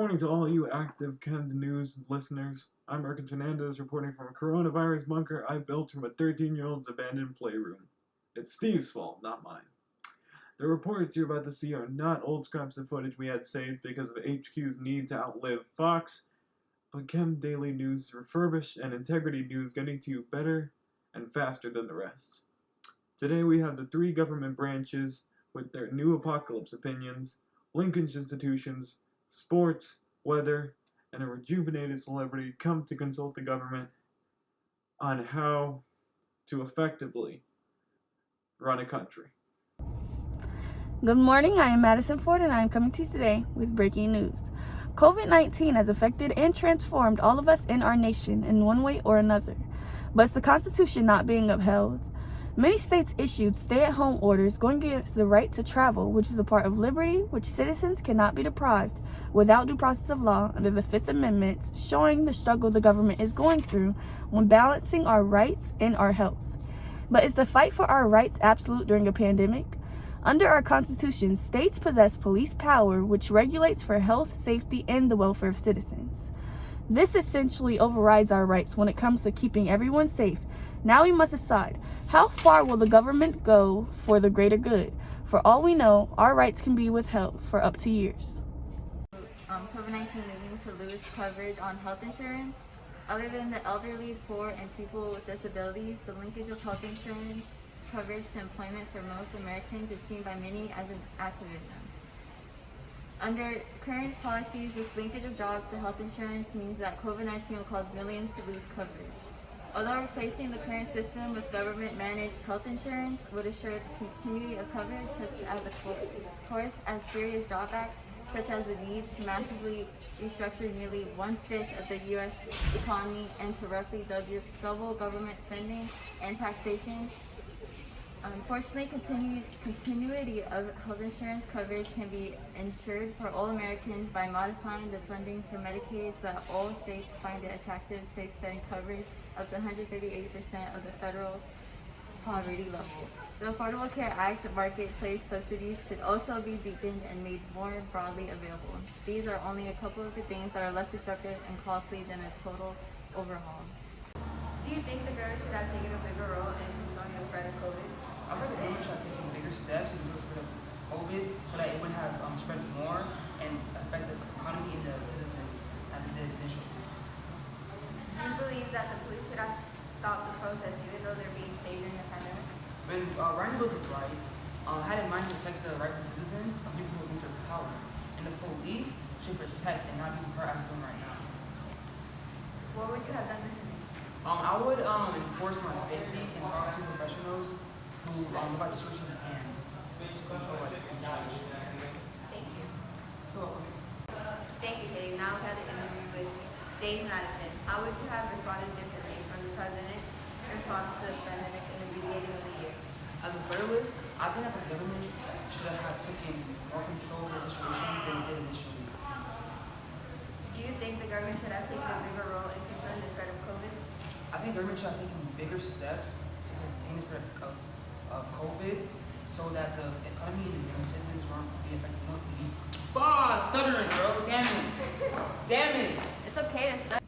morning to all you active KEHMD news listeners. I'm Erkin Fernandez reporting from a coronavirus bunker I built from a 13-year-old's abandoned playroom. It's Steve's fault, not mine. The reports you're about to see are not old scraps of footage we had saved because of HQ's need to outlive Fox, but KEHMD Daily News refurbished and Integrity News getting to you better and faster than the rest. Today we have the three government branches with their new apocalypse opinions, linkage institutions, sports, weather, and a rejuvenated celebrity come to consult the government on how to effectively run a country. Good morning, I am Madison Ford and I am coming to you today with breaking news. COVID-19 has affected and transformed all of us in our nation in one way or another, but it's the Constitution not being upheld. Many states issued stay-at-home orders going against the right to travel, which is a part of liberty which citizens cannot be deprived without due process of law under the Fifth Amendment, showing the struggle the government is going through when balancing our rights and our health. But is the fight for our rights absolute during a pandemic? Under our Constitution, states possess police power which regulates for health, safety, and the welfare of citizens. This essentially overrides our rights when it comes to keeping everyone safe. Now we must decide, how far will the government go for the greater good? For all we know, our rights can be withheld for up to years. COVID-19 leading to lose coverage on health insurance. Other than the elderly, poor, and people with disabilities, the linkage of health insurance coverage to employment for most Americans is seen by many as an activism. Under current policies, this linkage of jobs to health insurance means that COVID-19 will cause millions to lose coverage. Although replacing the current system with government-managed health insurance would assure the continuity of coverage, such as of course as serious drawbacks, such as the need to massively restructure nearly one-fifth of the U.S. economy and to roughly double government spending and taxation. Unfortunately, continuity of health insurance coverage can be ensured for all Americans by modifying the funding for Medicaid so that all states find it attractive to extend coverage up to 138% of the federal poverty level. The Affordable Care Act marketplace subsidies should also be deepened and made more broadly available. These are only a couple of the things that are less disruptive and costly than a total overhaul. Do you think the government should have taken a bigger role in controlling the spread of COVID? I think the government should have taken bigger steps in the spread of COVID so that it would have spread more and affect the economy and the citizens as it did initially. Do you believe that the police should have stopped the protests even though they're being saved during the pandemic? When writing bills of rights, had in mind to protect the rights of citizens from people who abuse their power, and the police should protect and not use power as they're doing right now. What would you have done differently? I would enforce more safety and talk to professionals who know about the situation at hand to control the situation. Thank you. You're welcome. Thank you, Dave. Now we have the interview with Dave Madison. How would you have responded differently from the president in response to the pandemic in the beginning of the year? As a federalist, I think that the government should have taken more control of the situation than it did initially. Do you think the government should have taken a bigger role in controlling the spread of COVID? I think government should have taken bigger steps to contain the spread of COVID so that the economy and the citizens won't be affected. Stuttering, bro. Damn it. Damn it. It's okay to study.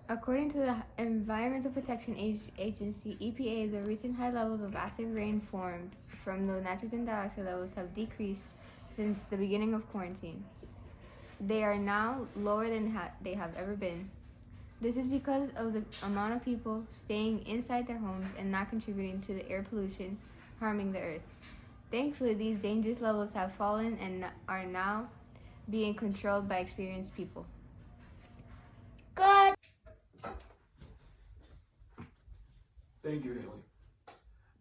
According to the Environmental Protection Agency, EPA, the recent high levels of acid rain formed from the nitrogen dioxide levels have decreased since the beginning of quarantine. They are now lower than they have ever been. This is because of the amount of people staying inside their homes and not contributing to the air pollution harming the earth. Thankfully, these dangerous levels have fallen and are now being controlled by experienced people. Good. Thank you, Haley.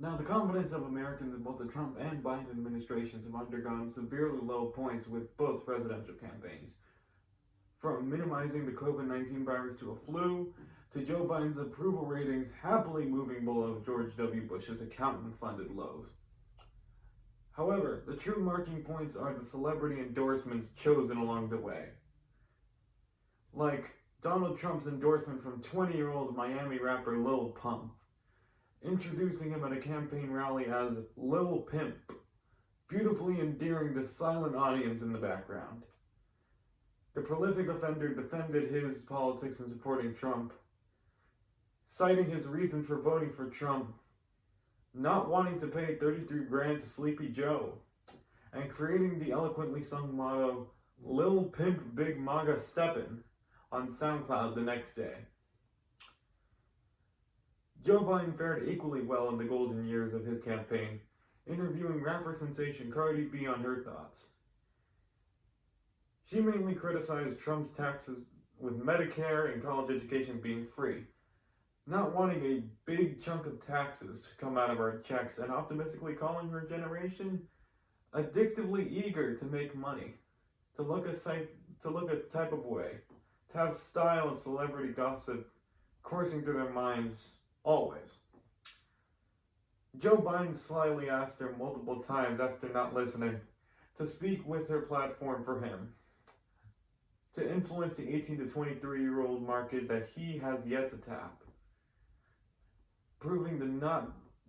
Now, the confidence of Americans in both the Trump and Biden administrations have undergone severely low points with both presidential campaigns. From minimizing the COVID-19 virus to a flu, to Joe Biden's approval ratings happily moving below George W. Bush's accountant-funded lows. However, the true marking points are the celebrity endorsements chosen along the way. Like Donald Trump's endorsement from 20-year-old Miami rapper Lil Pump, introducing him at a campaign rally as Lil Pimp, beautifully endearing the silent audience in the background. The prolific offender defended his politics in supporting Trump, citing his reasons for voting for Trump: not wanting to pay 33 grand to Sleepy Joe, and creating the eloquently sung motto, Lil Pimp Big MAGA Steppin', on SoundCloud the next day. Joe Biden fared equally well in the golden years of his campaign, interviewing rapper sensation Cardi B on her thoughts. She mainly criticized Trump's taxes, with Medicare and college education being free, not wanting a big chunk of taxes to come out of our checks, and optimistically calling her generation addictively eager to make money, to look a type of way, to have style and celebrity gossip coursing through their minds always. Joe Biden slyly asked her multiple times after not listening to speak with her platform for him, to influence the 18 to 23-year-old market that he has yet to tap, proving the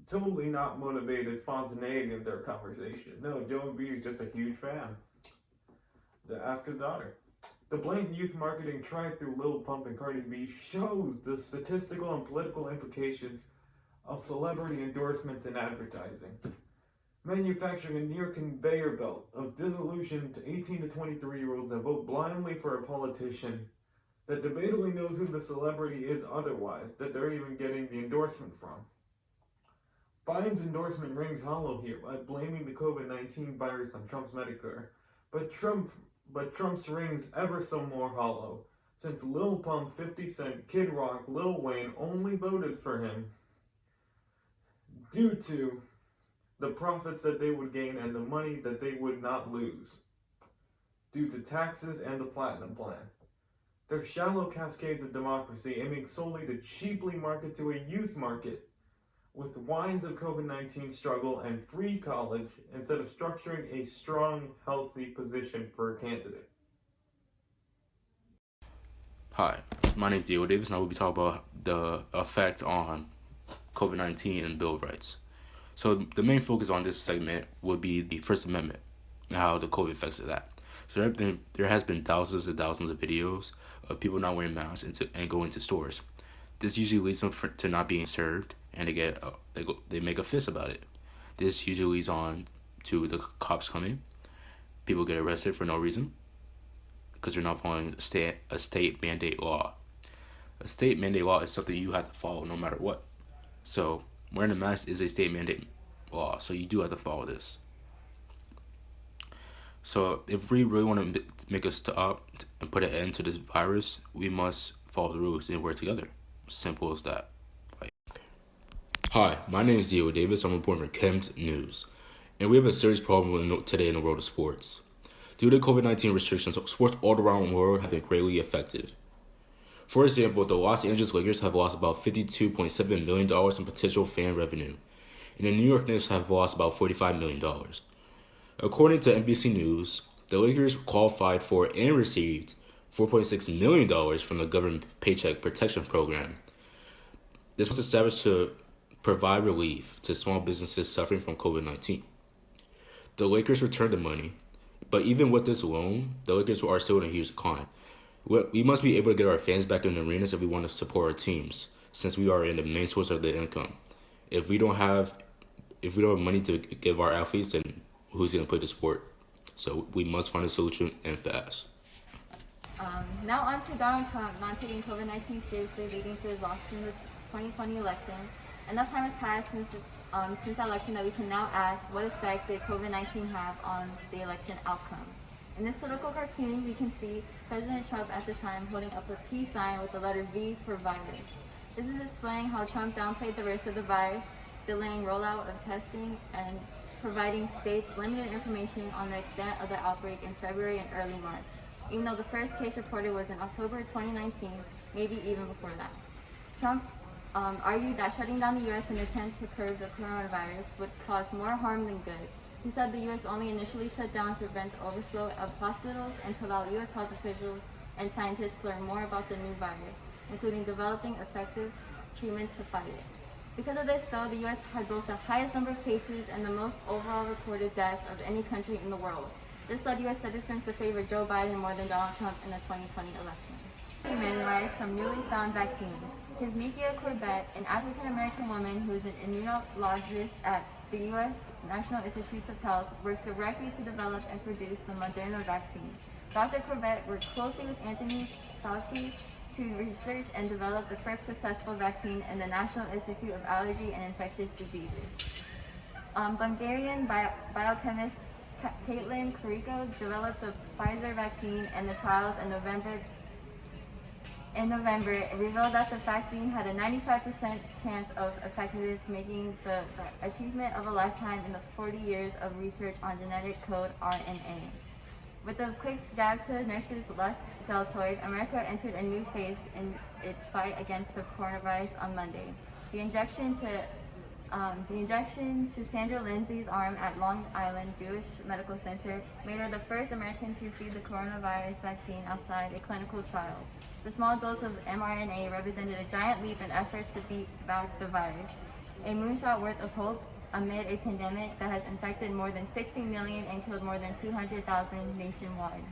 totally not motivated spontaneity of their conversation. No, Joe B is just a huge fan. To ask his daughter. The blatant youth marketing tried through Lil Pump and Cardi B shows the statistical and political implications of celebrity endorsements and advertising, manufacturing a near conveyor belt of disillusioned 18 to 23-year-olds that vote blindly for a politician that debatably knows who the celebrity is otherwise, that they're even getting the endorsement from. Biden's endorsement rings hollow here by blaming the COVID-19 virus on Trump's Medicare, but Trump's rings ever so more hollow, since Lil Pump, 50 Cent, Kid Rock, Lil Wayne only voted for him due to the profits that they would gain and the money that they would not lose, due to taxes and the Platinum Plan. Their shallow cascades of democracy aiming solely to cheaply market to a youth market with whines of COVID-19 struggle and free college instead of structuring a strong, healthy position for a candidate. Hi, my name is Diego Davis, and I will be talking about the effect on COVID-19 and Bill of Rights. So the main focus on this segment would be the First Amendment and how the COVID affects that. So there has been thousands and thousands of videos of people not wearing masks and going to stores. This usually leads them to not being served, and they make a fuss about it. This usually leads on to the cops coming. People get arrested for no reason because they're not following a state mandate law. A state mandate law is something you have to follow no matter what. So wearing a mask is a state mandate law, so you do have to follow this. So if we really want to make a stop and put an end to this virus, we must follow the rules and work together. Simple as that. Hi, my name is Diego Davis. I'm reporting for KEHMD News. And we have a serious problem today in the world of sports. Due to COVID-19 restrictions, sports all around the world have been greatly affected. For example, the Los Angeles Lakers have lost about $52.7 million in potential fan revenue, and the New York Knicks have lost about $45 million. According to NBC News, the Lakers qualified for and received $4.6 million from the government Paycheck Protection Program. This was established to provide relief to small businesses suffering from COVID-19. The Lakers returned the money, but even with this loan, the Lakers are still in a huge decline. We must be able to get our fans back in the arenas if we want to support our teams, since we are in the main source of their income. If we don't have money to give our athletes, then who's going to play the sport? So we must find a solution and fast. Now on to Donald Trump not taking COVID-19 seriously, leading to his loss in the 2020 election. Enough time has passed since that election that we can now ask, what effect did COVID-19 have on the election outcome? In this political cartoon, we can see President Trump at the time holding up a peace sign with the letter V for virus. This is displaying how Trump downplayed the risk of the virus, delaying rollout of testing, and providing states limited information on the extent of the outbreak in February and early March, even though the first case reported was in October 2019, maybe even before that. Trump argued that shutting down the U.S. in an attempt to curb the coronavirus would cause more harm than good. He said the U.S. only initially shut down to prevent the overflow of hospitals and to allow U.S. health officials and scientists learn more about the new virus, including developing effective treatments to fight it. Because of this, though, the U.S. had both the highest number of cases and the most overall reported deaths of any country in the world. This led U.S. citizens to favor Joe Biden more than Donald Trump in the 2020 election. Men rise from newly found vaccines. Kiesmithia Corbett, an African-American woman who is an immunologist at the U.S. National Institutes of Health, worked directly to develop and produce the Moderna vaccine. Dr. Corbett worked closely with Anthony Fauci to research and develop the first successful vaccine in the National Institute of Allergy and Infectious Diseases. Bulgarian biochemist Caitlin Carrico developed the Pfizer vaccine, and the trials in November revealed that the vaccine had a 95% chance of effectiveness, making the achievement of a lifetime in the 40 years of research on genetic code RNA. With the quick jab to nurses' left deltoid, America entered a new phase in its fight against the coronavirus on Monday. The injection to Sandra Lindsay's arm at Long Island Jewish Medical Center made her the first American to receive the coronavirus vaccine outside a clinical trial. The small dose of mRNA represented a giant leap in efforts to beat back the virus, a moonshot worth of hope amid a pandemic that has infected more than 60 million and killed more than 200,000 nationwide.